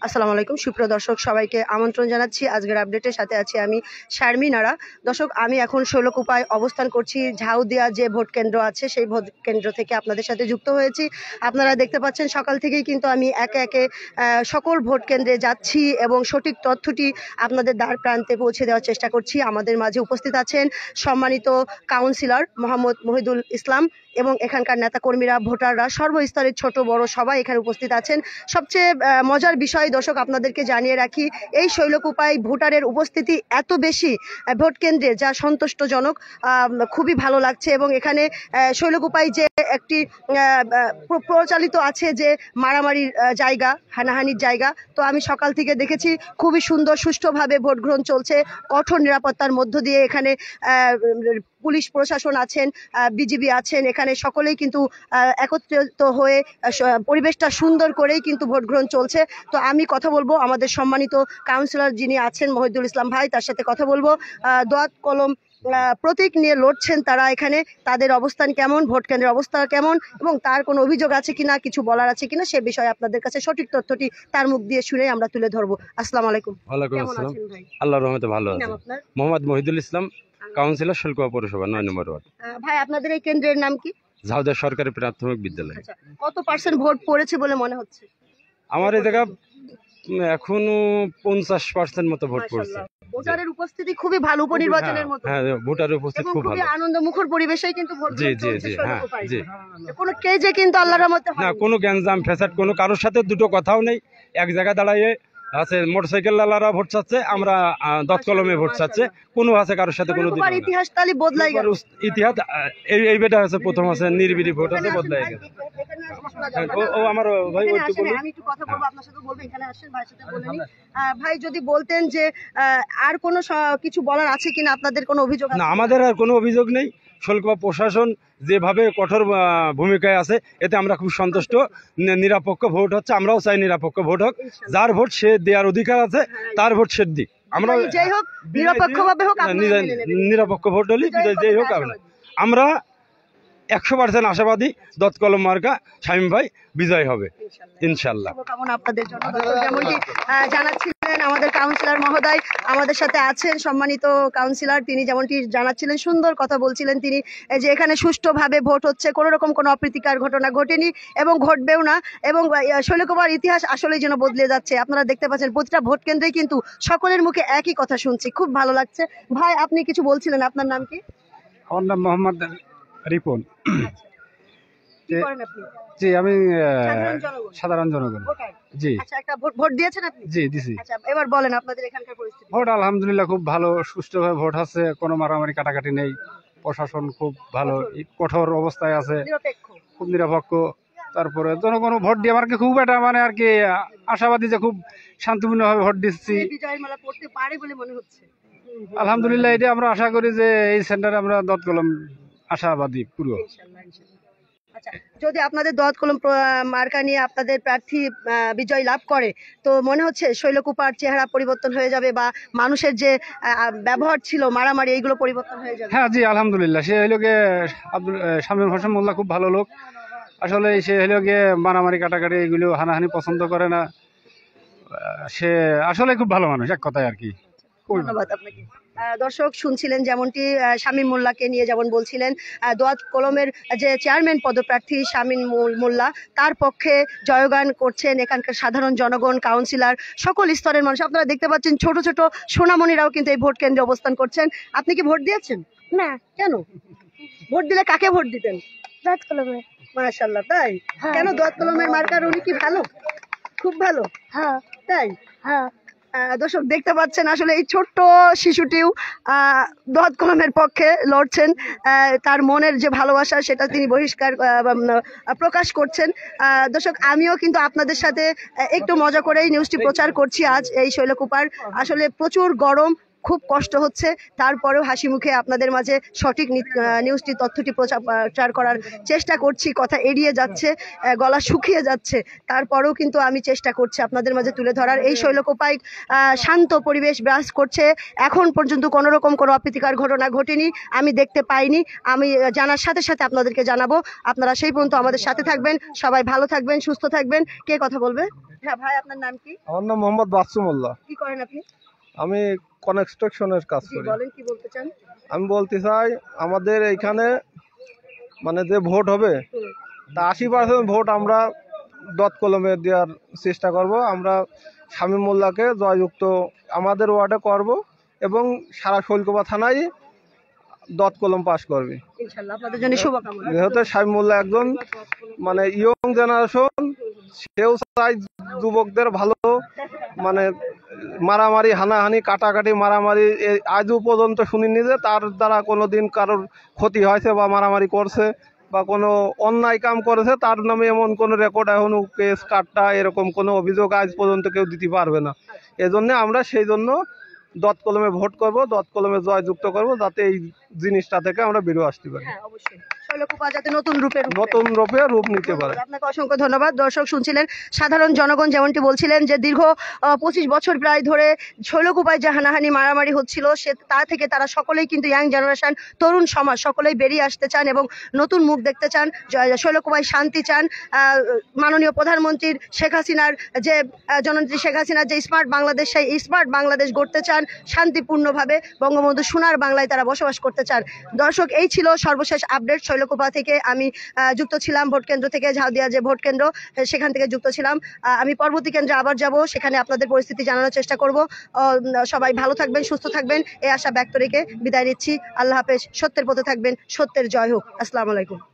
আসসালামু আলাইকুম সুপ্রিয় দর্শক সবাইকে আমন্ত্রণ জানাচ্ছি আজকের আপডেটের সাথে আছি আমি শারমিন আরা। দর্শক আমি এখন শৈলকুপায় অবস্থান করছি। ঝাউদিয়া যে ভোট কেন্দ্র আছে সেই ভোট কেন্দ্র থেকে আপনাদের সাথে যুক্ত হয়েছি। আপনারা দেখতে পাচ্ছেন সকাল থেকেই কিন্তু আমি একে একে সকল ভোট কেন্দ্রে যাচ্ছি এবং সঠিক তথ্যটি আপনাদের দ্বার প্রান্তে পৌঁছে দেওয়ার চেষ্টা করছি। আমাদের মাঝে উপস্থিত আছেন সম্মানিত কাউন্সিলর মোহাম্মদ মহিদুল ইসলাম এবং এখানকার নেতাকর্মীরা, ভোটাররা, সর্বস্তরের ছোট বড় সবাই এখানে উপস্থিত আছেন। সবচেয়ে মজার বিষয় দর্শক আপনাদেরকে জানিয়ে রাখি, এই শৈলকুপায় ভোটারের উপস্থিতি এত বেশি ভোট কেন্দ্রে, যা সন্তুষ্টজনক, খুবই ভালো লাগছে। এবং এখানে শৈলকুপায় যে একটি প্রচলিত আছে যে মারামারির জায়গা, হানাহানির জায়গা, তো আমি সকাল থেকে দেখেছি খুবই সুন্দর সুষ্ঠুভাবে ভোট গ্রহণ চলছে। কঠোর নিরাপত্তার মধ্য দিয়ে এখানে পুলিশ প্রশাসন আছেন, বিজিবি আছেন, এখানে সকলেই কিন্তু একত্রিত হয়ে পরিবেশটা সুন্দর করেই কিন্তু ভোট গ্রহণ চলছে। তো আমি কথা বলবো আমাদের সম্মানিত কাউন্সিলর যিনি আছেন মহিদুল ইসলাম ভাই, তার সাথে কথা বলবো। দোয়াত কলম প্রতীক নিয়ে লড়ছেন তারা, এখানে তাদের অবস্থান কেমন, ভোট কেন্দ্রের অবস্থা কেমন এবং তার কোনো অভিযোগ আছে কিনা, কিছু বলার আছে কিনা, সে বিষয়ে আপনাদের কাছে সঠিক তথ্যটি তার মুখ দিয়ে শুনে আমরা তুলে ধরবো। আসসালামু আলাইকুম। ওয়ালাইকুম আসসালাম। আল্লাহর রহমতে ভালো আছে। মোহাম্মদ মহিদুল ইসলাম, কাউন্সিলর শৈলকুপা পৌরসভা ৯ নম্বর ওয়ার্ড। ভাই আপনাদের এই কেন্দ্রের নাম কি? ঝাউদিয়া সরকারি প্রাথমিক বিদ্যালয়। কত পার্সেন্ট ভোট পড়েছে বলে মনে হচ্ছে? আমার এই জায়গা এখনো 50% মতো ভোট পড়ছে। ভোটারের উপস্থিতি খুবই ভালো, উপনির্বাচনের মতো। হ্যাঁ, ভোটারের উপস্থিতি খুব ভালো, আনন্দমুখর পরিবেশেই কিন্তু ভোট জি জি জি হ্যাঁ জি। কোনো কেজে কিন্তু আল্লাহর রহমতে না, কোনো গ্যাঞ্জাম ফ্যাসাদ, কোনো কারোর সাথে দুটো কথাও নেই। এক জায়গায় দাঁড়াইয়ে আছে মোটরসাইকেল লালারা ভোট চাচ্ছে, আমরা দত কলমে ভোট চাচ্ছে, কোনো আছে কারোর সাথে কোনো ইতিহাস তালি বদলাই গেল। ইতিহাস এই বেটা আছে, প্রথম আছে নির্বিড়ি ভোট আছে, বদলাই গেছে। ও আমার ভাই, আমি একটু কথা বলবো আপনার সাথে, বলবো এখানে আসেন, ভাইয়ের সাথে বলে নি। ভাই যদি বলতেন যে আর কোনো কিছু বলার আছে কিনা, আপনাদের কোনো অভিযোগ? না, আমাদের আর কোনো অভিযোগ নেই। শৈলকুপা প্রশাসন যেভাবে কঠোর ভূমিকায় আছে, এতে আমরা খুব সন্তুষ্ট। নিরপেক্ষ ভোট হচ্ছে, আমরাও চাই নিরপেক্ষ ভোট হোক। যার ভোট সে দেওয়ার অধিকার আছে, তার ভোট সে দিক। আমরা যাই হোক নিরপেক্ষভাবে হোক, নিরপেক্ষ ভোট হলে যেই হোক, আমরা 100% আশাবাদী দত কলম মার্কা শামীম ভাই বিজয় হবে ইনশাআল্লাহ। আপনাদের জন্য যেমনটি জানাচ্ছিলেন আমাদের কাউন্সিলর মহোদয় আমাদের সাথে আছেন, সম্মানিত কাউন্সিলর, তিনি যেমনটি জানাচ্ছিলেন, সুন্দর কথা বলছিলেন তিনি, যে এখানে সুষ্ঠুভাবে ভোট হচ্ছে, কোনো রকম কোনো অপ্রীতিকর ঘটনা ঘটেনি এবং ঘটবেও না। এবং শৈলকুপার ইতিহাস আসলেই যেন বদলে যাচ্ছে। আপনারা দেখতে পাচ্ছেন প্রতিটা ভোট কেন্দ্রেই কিন্তু সকলের মুখে একই কথা শুনছি, খুব ভালো লাগছে। ভাই আপনি কিছু বলছিলেন, আপনার নাম কি? আমার নাম মোহাম্মদ রিপন। জি, আমি সাধারণ জনগণ। জি। আচ্ছা, একটা ভোট দিয়েছেন আপনি? জি দিছি। আচ্ছা, এবার বলেন আপনাদের এখানকার পরিস্থিতি। ভোট আলহামদুলিল্লাহ খুব ভালো, সুষ্ঠুভাবে ভোট হচ্ছে, কোনো মারামারি কাটাকাটি নেই। প্রশাসন খুব ভালো, কঠোর অবস্থায় আছে, খুব নিরপেক্ষ। তারপরে জনগণ ভোট দিয়ে আমার খুব একটা মানে আর কি আশাবাদী যে খুব শান্তিপূর্ণভাবে ভোট দিচ্ছি। বিজয়মালা পড়তে পারে বলে মনে হচ্ছে। আলহামদুলিল্লাহ, এটা আমরা আশা করি যে এই সেন্টারে আমরা দত কলম আশাবাদী পুরো। আচ্ছা, যদি আপনাদের দত কলম মার্কা নিয়ে আপনাদের প্রার্থী বিজয় লাভ করে, তো মনে হচ্ছে শৈলকুপার চেহারা পরিবর্তন হয়ে যাবে বা মানুষের যে ব্যবহার ছিল মারামারি, এইগুলো পরিবর্তন হয়ে যাবে? হ্যাঁ জি, আলহামদুলিল্লাহ। সে হইল গিয়ে শামীম হোসেন মোল্লা খুব ভালো লোক। আসলে সে হইল গিয়ে মারামারি কাটাকাটি এগুলো হানাহানি পছন্দ করে না। সে আসলে খুব ভালো মানুষ, এক কথায় আর কি। ধন্যবাদ আপনাকে। দর্শক শুনছিলেন যেমনটি শামীম মোল্লাকে নিয়ে যেমন বলছিলেন, দোয়াত কলমের যে চেয়ারম্যান পদপ্রার্থী শামীম মোল্লা, তার পক্ষে জয়গান করছেন এখানকার সাধারণ জনগণ, কাউন্সিলর, সকল স্তরের মানুষ। আপনারা দেখতে পাচ্ছেন ছোট ছোট সোনামণিরাও কিন্তু এই ভোট কেন্দ্রে অবস্থান করছেন। আপনি কি ভোট দিয়েছেন? না। কেন? ভোট দিলে কাকে ভোট দিতেন? দোয়াত কলমে। মাশাআল্লাহ, তাই? কেন? দোয়াত কলমের মার্কার উনি কি ভালো, খুব ভালো? হ্যাঁ। তাই? হ্যাঁ। দর্শক দেখতে পাচ্ছেন আসলে এই ছোট্ট শিশুটিও দোয়াত কলমের পক্ষে লড়ছেন। তার মনের যে ভালোবাসা সেটা তিনি প্রকাশ করছেন। দর্শক আমিও কিন্তু আপনাদের সাথে একটু মজা করেই নিউজটি প্রচার করছি আজ এই শৈলকুপার। আসলে প্রচুর গরম, খুব কষ্ট হচ্ছে, তারপরেও হাসি মুখে আপনাদের মাঝে সঠিক নিউজটি তথ্যটি প্রচার করার চেষ্টা করছি। কথা এড়িয়ে যাচ্ছে, গলা শুকিয়ে যাচ্ছে, তারপরেও কিন্তু আমি চেষ্টা করছি আপনাদের মাঝে তুলে ধরার। এই শৈলকুপায় শান্ত পরিবেশ বিরাজ করছে, এখন পর্যন্ত কোনো রকম কোনো অপ্রীতিকর ঘটনা ঘটেনি, আমি দেখতে পাইনি। আমি জানার সাথে সাথে আপনাদেরকে জানাবো। আপনারা সেই পর্যন্ত আমাদের সাথে থাকবেন, সবাই ভালো থাকবেন, সুস্থ থাকবেন। কে কথা বলবে? হ্যাঁ ভাই, আপনার নাম কি? আমার নাম মোহাম্মদ বাচ্চু মোল্লা। কি করেন আপনি? আমি কনস্ট্রাকশনের কাজ করি। বলেন, কি বলতে চান? আমি বলতে চাই, আমাদের এইখানে মানে যে ভোট হবে তা 80% ভোট আমরা দত কলমে দেওয়ার চেষ্টা করব। আমরা শামীম মোল্লাকে জয়যুক্ত আমাদের ওয়ার্ডে করব এবং সারা শৈলকুপা থানায় দত কলম পাস করবে ইনশাআল্লাহ। আপনাদের জন্য শুভকামনা। যেহেতু শামীম মোল্লা একজন মানে ইয়ং জেনারেশন, সেও চাই যুবকদের ভালো, মানে মারামারি হানাহানি কাটাকাটি মারামারি আজও পর্যন্ত শুনিনি যে তার দ্বারা কোনো দিন কারোর ক্ষতি হয়েছে বা মারামারি করছে বা কোনো অন্যায় কাম করেছে, তার নামে এমন কোনো রেকর্ড এখনো কেস কাটটা এরকম কোনো অভিযোগ আজ পর্যন্ত কেউ দিতে পারবে না। এজন্য আমরা সেই জন্য দত কলমে ভোট করব, দত কলমে জয়যুক্ত করব, যাতে এই জিনিসটা থেকে আমরা বেরিয়ে আসতে পারি, হ্যাঁ অবশ্যই, শৈলকুপা যাতে নতুন রূপে রূপ নিতে পারে। আপনাকে অসংখ্য ধন্যবাদ। দর্শক শুনছিলেন, সাধারণ জনগণ যেমনটি বলছিলেন যে দীর্ঘ 25 বছর প্রায় ধরে শৈলকুপায় যে হানাহানি মারামারি হচ্ছিল, সে তা থেকে তারা সকলেই কিন্তু ইয়াং জেনারেশন, তরুণ সমাজ সকলেই বেরিয়ে আসতে চান এবং নতুন মুখ দেখতে চান, শৈলকুপায় শান্তি চান। মাননীয় প্রধানমন্ত্রীর শেখ হাসিনার যে জননেত্রী শেখ হাসিনার যে স্মার্ট বাংলাদেশ, সেই স্মার্ট বাংলাদেশ গড়তে চান শান্তিপূর্ণভাবে, বঙ্গবন্ধু সোনার বাংলায় তারা বসবাস করতে চান। দর্শক, এই ছিল সর্বশেষ আপডেট। শৈলকুপা থেকে আমি যুক্ত ছিলাম, ভোট কেন্দ্র থেকে, ঝাউদিয়া যে ভোট কেন্দ্র সেখান থেকে যুক্ত ছিলাম। আমি পরবর্তী কেন্দ্রে আবার যাব, সেখানে আপনাদের পরিস্থিতি জানানোর চেষ্টা করব। সবাই ভালো থাকবেন, সুস্থ থাকবেন, এই আশা ব্যক্ত রেখে বিদায় নিচ্ছি। আল্লাহ হাফেজ। সত্যের পথে থাকবেন, সত্যের জয় হোক। আসসালামু আলাইকুম।